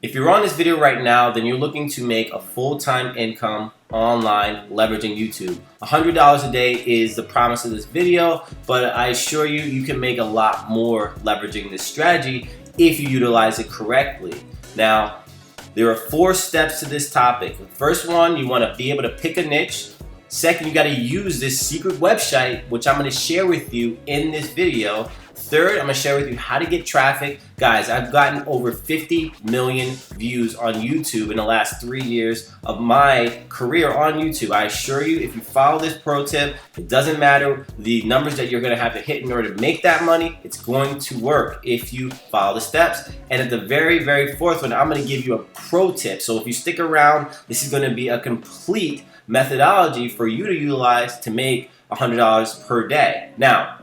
If you're on this video right now, then you're looking to make a full-time income online leveraging YouTube. $100 a day is the promise of this video, but I assure you, you can make a lot more leveraging this strategy if you utilize it correctly. Now, there are 4 steps to this topic. The first one, you want to be able to pick a niche. Second, you got to use this secret website, which I'm going to share with you in this video. Third, I'm going to share with you how to get traffic. Guys, I've gotten over 50 million views on YouTube in the last 3 years of my career on YouTube. I assure you, if you follow this pro tip, it doesn't matter the numbers that you're going to have to hit in order to make that money. It's going to work if you follow the steps. And at the very, very fourth one, I'm going to give you a pro tip. So if you stick around, this is going to be a complete methodology for you to utilize to make $100 per day. Now,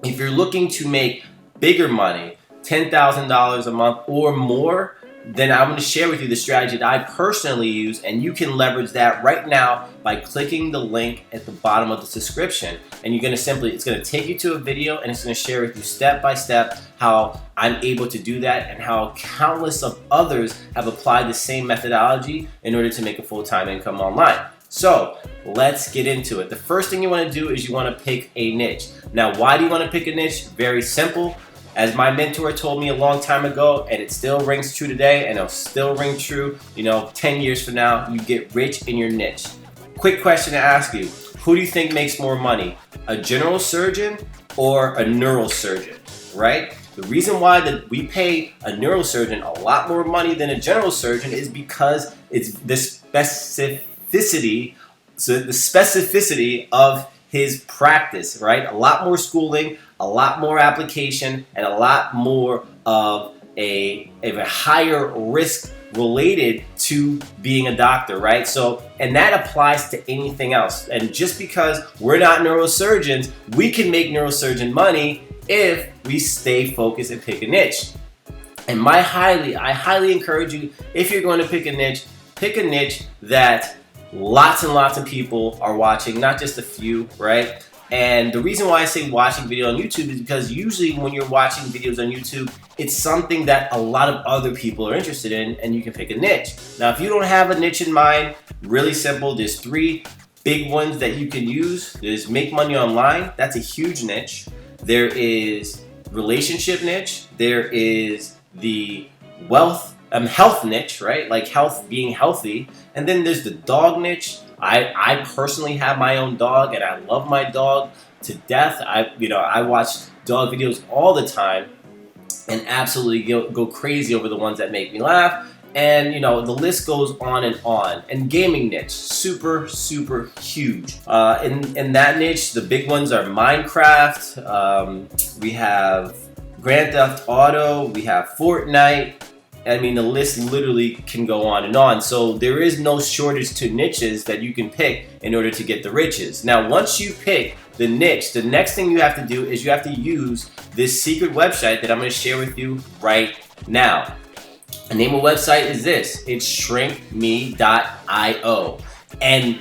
if you're looking to make bigger money, $10,000 a month or more, then I'm going to share with you the strategy that I personally use, and you can leverage that right now by clicking the link at the bottom of the description. And you're going to it's going to take you to a video, and it's going to share with you step by step how I'm able to do that and how countless of others have applied the same methodology in order to make a full-time income online. So let's get into it. The first thing you want to do is you want to pick a niche. Now, why do you want to pick a niche? Very simple. As my mentor told me a long time ago, and it still rings true today, and it'll still ring true, 10 years from now, you get rich in your niche. Quick question to ask you. Who do you think makes more money? A general surgeon or a neurosurgeon, right? The reason why we pay a neurosurgeon a lot more money than a general surgeon is because it's the specificity of his practice, right? A lot more schooling, a lot more application, and a lot more of a higher risk related to being a doctor, right? So, and that applies to anything else. And just because we're not neurosurgeons, we can make neurosurgeon money if we stay focused and pick a niche. And I highly encourage you, if you're going to pick a niche that lots and lots of people are watching, not just a few, right? And the reason why I say watching video on YouTube is because usually when you're watching videos on YouTube, it's something that a lot of other people are interested in, and you can pick a niche. Now, if you don't have a niche in mind, really simple. There's 3 big ones that you can use. There's make money online. That's a huge niche. There is relationship niche. There is the health niche, right? Like health, being healthy. And then there's the dog niche. I personally have my own dog, and I love my dog to death. I watch dog videos all the time and absolutely go crazy over the ones that make me laugh. And the list goes on and on. And gaming niche, super, super huge. In that niche, the big ones are Minecraft. We have Grand Theft Auto. We have Fortnite. I mean, the list literally can go on and on. So there is no shortage to niches that you can pick in order to get the riches. Now, once you pick the niche, the next thing you have to do is you have to use this secret website that I'm going to share with you right now. The name of the website is this. It's shrinkme.io. And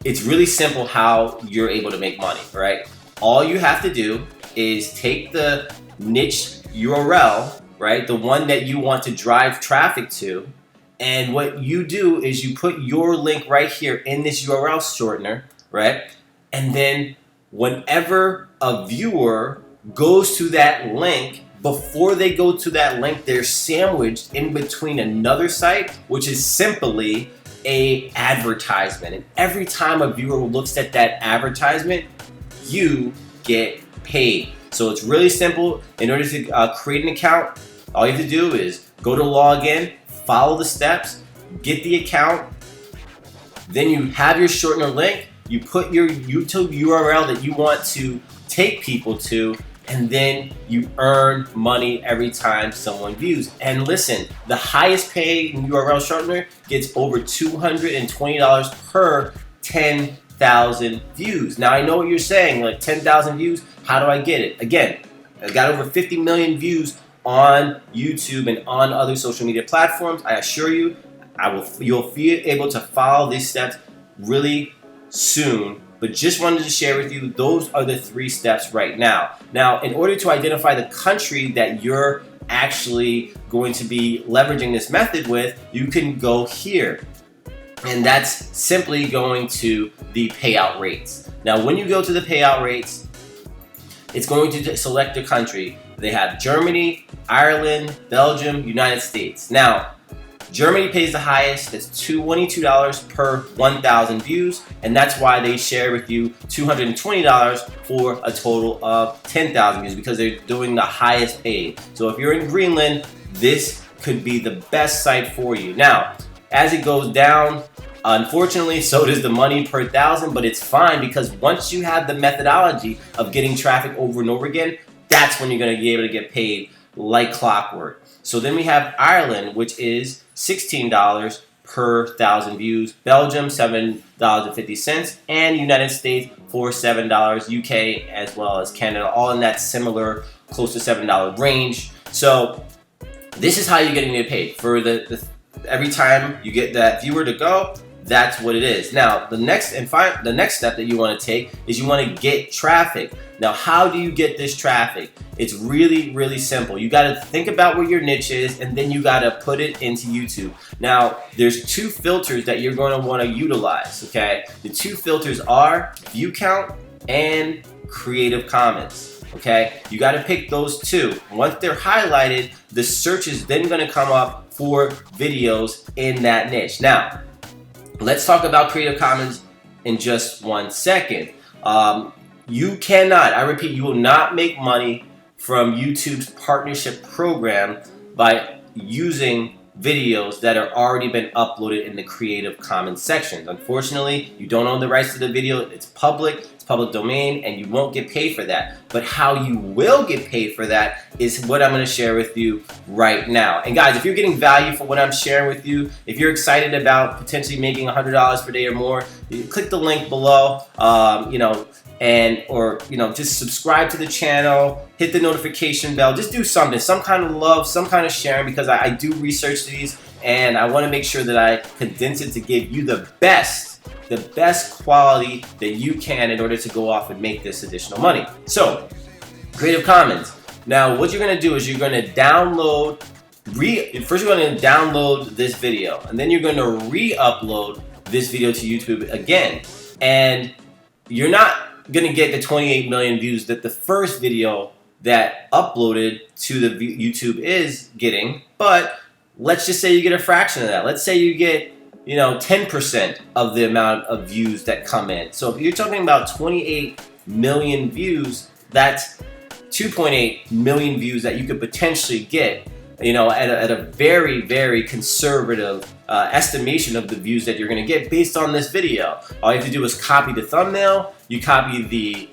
it's really simple how you're able to make money, right? All you have to do is take the niche URL, right? The one that you want to drive traffic to. And what you do is you put your link right here in this URL shortener, right? And then whenever a viewer goes to that link, before they go to that link, they're sandwiched in between another site, which is simply a advertisement. And every time a viewer looks at that advertisement, you get paid. So it's really simple. In order to create an account, all you have to do is go to log in, follow the steps, get the account, then you have your shortener link, you put your YouTube URL that you want to take people to, and then you earn money every time someone views. And listen, the highest paid URL shortener gets over $220 per 10,000 views. Now, I know what you're saying, like 10,000 views, how do I get it? Again, I got over 50 million views on YouTube and on other social media platforms. I assure you, you'll be able to follow these steps really soon. But just wanted to share with you, those are the 3 steps right now. Now, in order to identify the country that your actually going to be leveraging this method with, you can go here. And that's simply going to the payout rates. Now, when you go to the payout rates, it's going to select the country. They have Germany, Ireland, Belgium, United States. Now, Germany pays the highest. It's $22 per 1,000 views, and that's why they share with you $220 for a total of 10,000 views, because they're doing the highest paid. So if you're in Greenland, this could be the best site for you. Now, as it goes down, unfortunately, so does the money per thousand, but it's fine, because once you have the methodology of getting traffic over and over again, that's when you're going to be able to get paid like clockwork. So then we have Ireland, which is $16 per 1,000 views, Belgium $7.50, and United States for $7, UK as well as Canada, all in that similar close to $7 range. So this is how you're getting it paid for every time you get that viewer to go. That's what it is. Now, the next step that you want to take is you want to get traffic. Now, how do you get this traffic? It's really, really simple. You got to think about where your niche is, and then you got to put it into YouTube. Now, there's two filters that you're going to want to utilize, okay? The two filters are view count and Creative Commons, okay? You got to pick those two. Once they're highlighted, the search is then going to come up for videos in that niche. Now, let's talk about Creative Commons in just 1 second. You cannot, I repeat, you will not make money from YouTube's partnership program by using videos that are already been uploaded in the Creative Commons section. Unfortunately, you don't own the rights to the video. It's public domain, and you won't get paid for that. But how you will get paid for that is what I'm going to share with you right now. And guys, if you're getting value from what I'm sharing with you, if you're excited about potentially making $100 per day or more, you click the link below, just subscribe to the channel, hit the notification bell, just do something, some kind of love, some kind of sharing, because I do research these, and I want to make sure that I condense it to give you the best quality that you can in order to go off and make this additional money. So, Creative Commons. Now, what you're going to do is you're going to download, first you're going to download this video, and then you're going to re-upload this video to YouTube again. And you're not going to get the 28 million views that the first video that uploaded to the YouTube is getting, but let's just say you get a fraction of that. Let's say you get 10% of the amount of views that come in. So if you're talking about 28 million views, that's 2.8 million views that you could potentially get, at a very, very conservative estimation of the views that you're going to get based on this video. All you have to do is copy the thumbnail, you copy the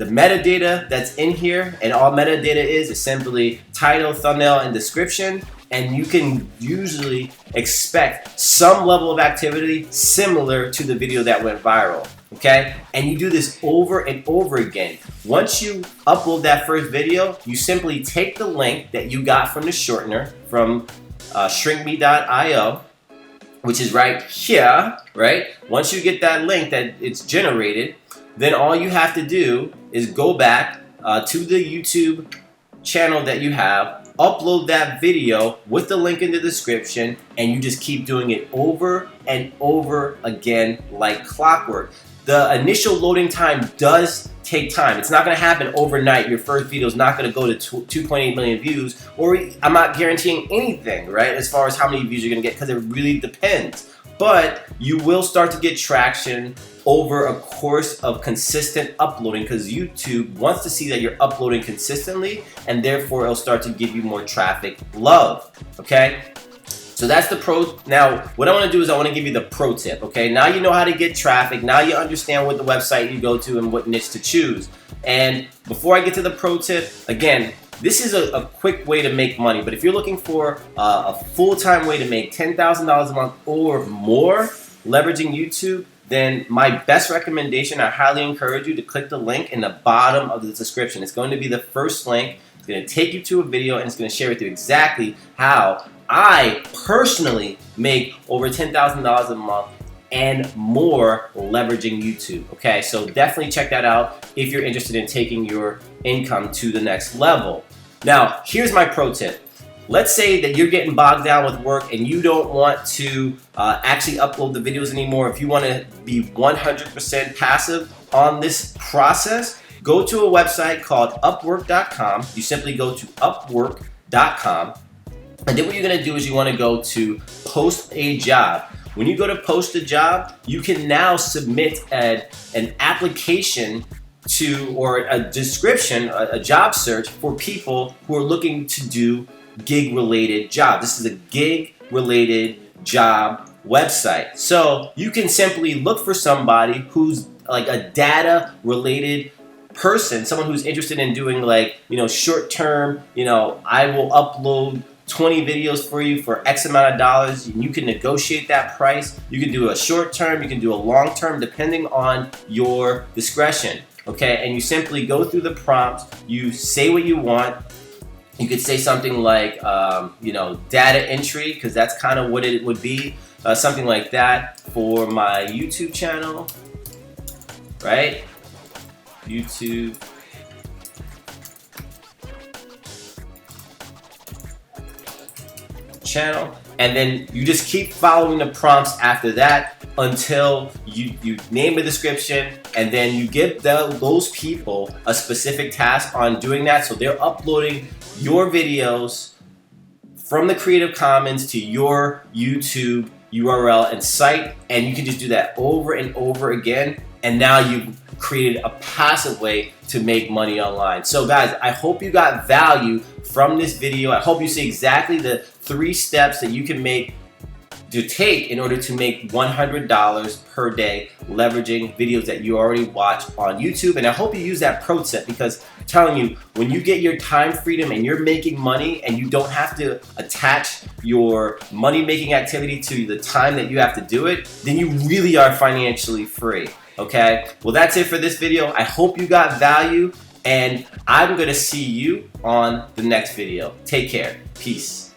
metadata that's in here, and all metadata is simply title, thumbnail, and description. And you can usually expect some level of activity similar to the video that went viral, okay? And you do this over and over again. Once you upload that first video, you simply take the link that you got from the shortener, from shrinkme.io, which is right here, right? Once you get that link that it's generated, then all you have to do is go back to the YouTube channel that you have, upload that video with the link in the description, and you just keep doing it over and over again like clockwork. The initial loading time does take time. It's not going to happen overnight. Your first video is not going to go to 2.8 million views, or I'm not guaranteeing anything, right, as far as how many views you're going to get, because it really depends. But you will start to get traction over a course of consistent uploading, because YouTube wants to see that you're uploading consistently, and therefore it'll start to give you more traffic love, okay? So that's the pro. Now, what I want to do is I want to give you the pro tip, okay? Now you know how to get traffic. Now you understand what the website you go to and what niche to choose. And before I get to the pro tip, again, this is a quick way to make money, but if you're looking for a full-time way to make $10,000 a month or more leveraging YouTube, then my best recommendation, I highly encourage you to click the link in the bottom of the description. It's going to be the first link. It's going to take you to a video, and it's going to share with you exactly how I personally make over $10,000 a month and more leveraging YouTube, okay? So definitely check that out if you're interested in taking your income to the next level. Now, here's my pro tip. Let's say that you're getting bogged down with work and you don't want to actually upload the videos anymore. If you want to be 100% passive on this process, go to a website called Upwork.com. You simply go to Upwork.com. And then what you're going to do is you want to go to Post a Job. When you go to Post a Job, you can now submit an application to, or a description, a job search for people who are looking to do gig-related job. This is a gig-related job website. So you can simply look for somebody who's like a data-related person, someone who's interested in doing like, short-term, I will upload 20 videos for you for X amount of dollars, and you can negotiate that price. You can do a short-term, you can do a long-term, depending on your discretion. Okay, and you simply go through the prompts, you say what you want. You could say something like, data entry, because that's kind of what it would be. Something like that for my YouTube channel, right? YouTube channel. And then you just keep following the prompts after that until you name a description, and then you give those people a specific task on doing that. So they're uploading your videos from the Creative Commons to your YouTube URL and site, and you can just do that over and over again, and now you've created a passive way to make money online. So guys, I hope you got value from this video. I hope you see exactly the 3 steps that you can take in order to make $100 per day leveraging videos that you already watch on YouTube. And I hope you use that pro tip, because I'm telling you, when you get your time freedom and you're making money and you don't have to attach your money making activity to the time that you have to do it, then you really are financially free. Okay, well, that's it for this video. I hope you got value, and I'm gonna see you on the next video. Take care. Peace.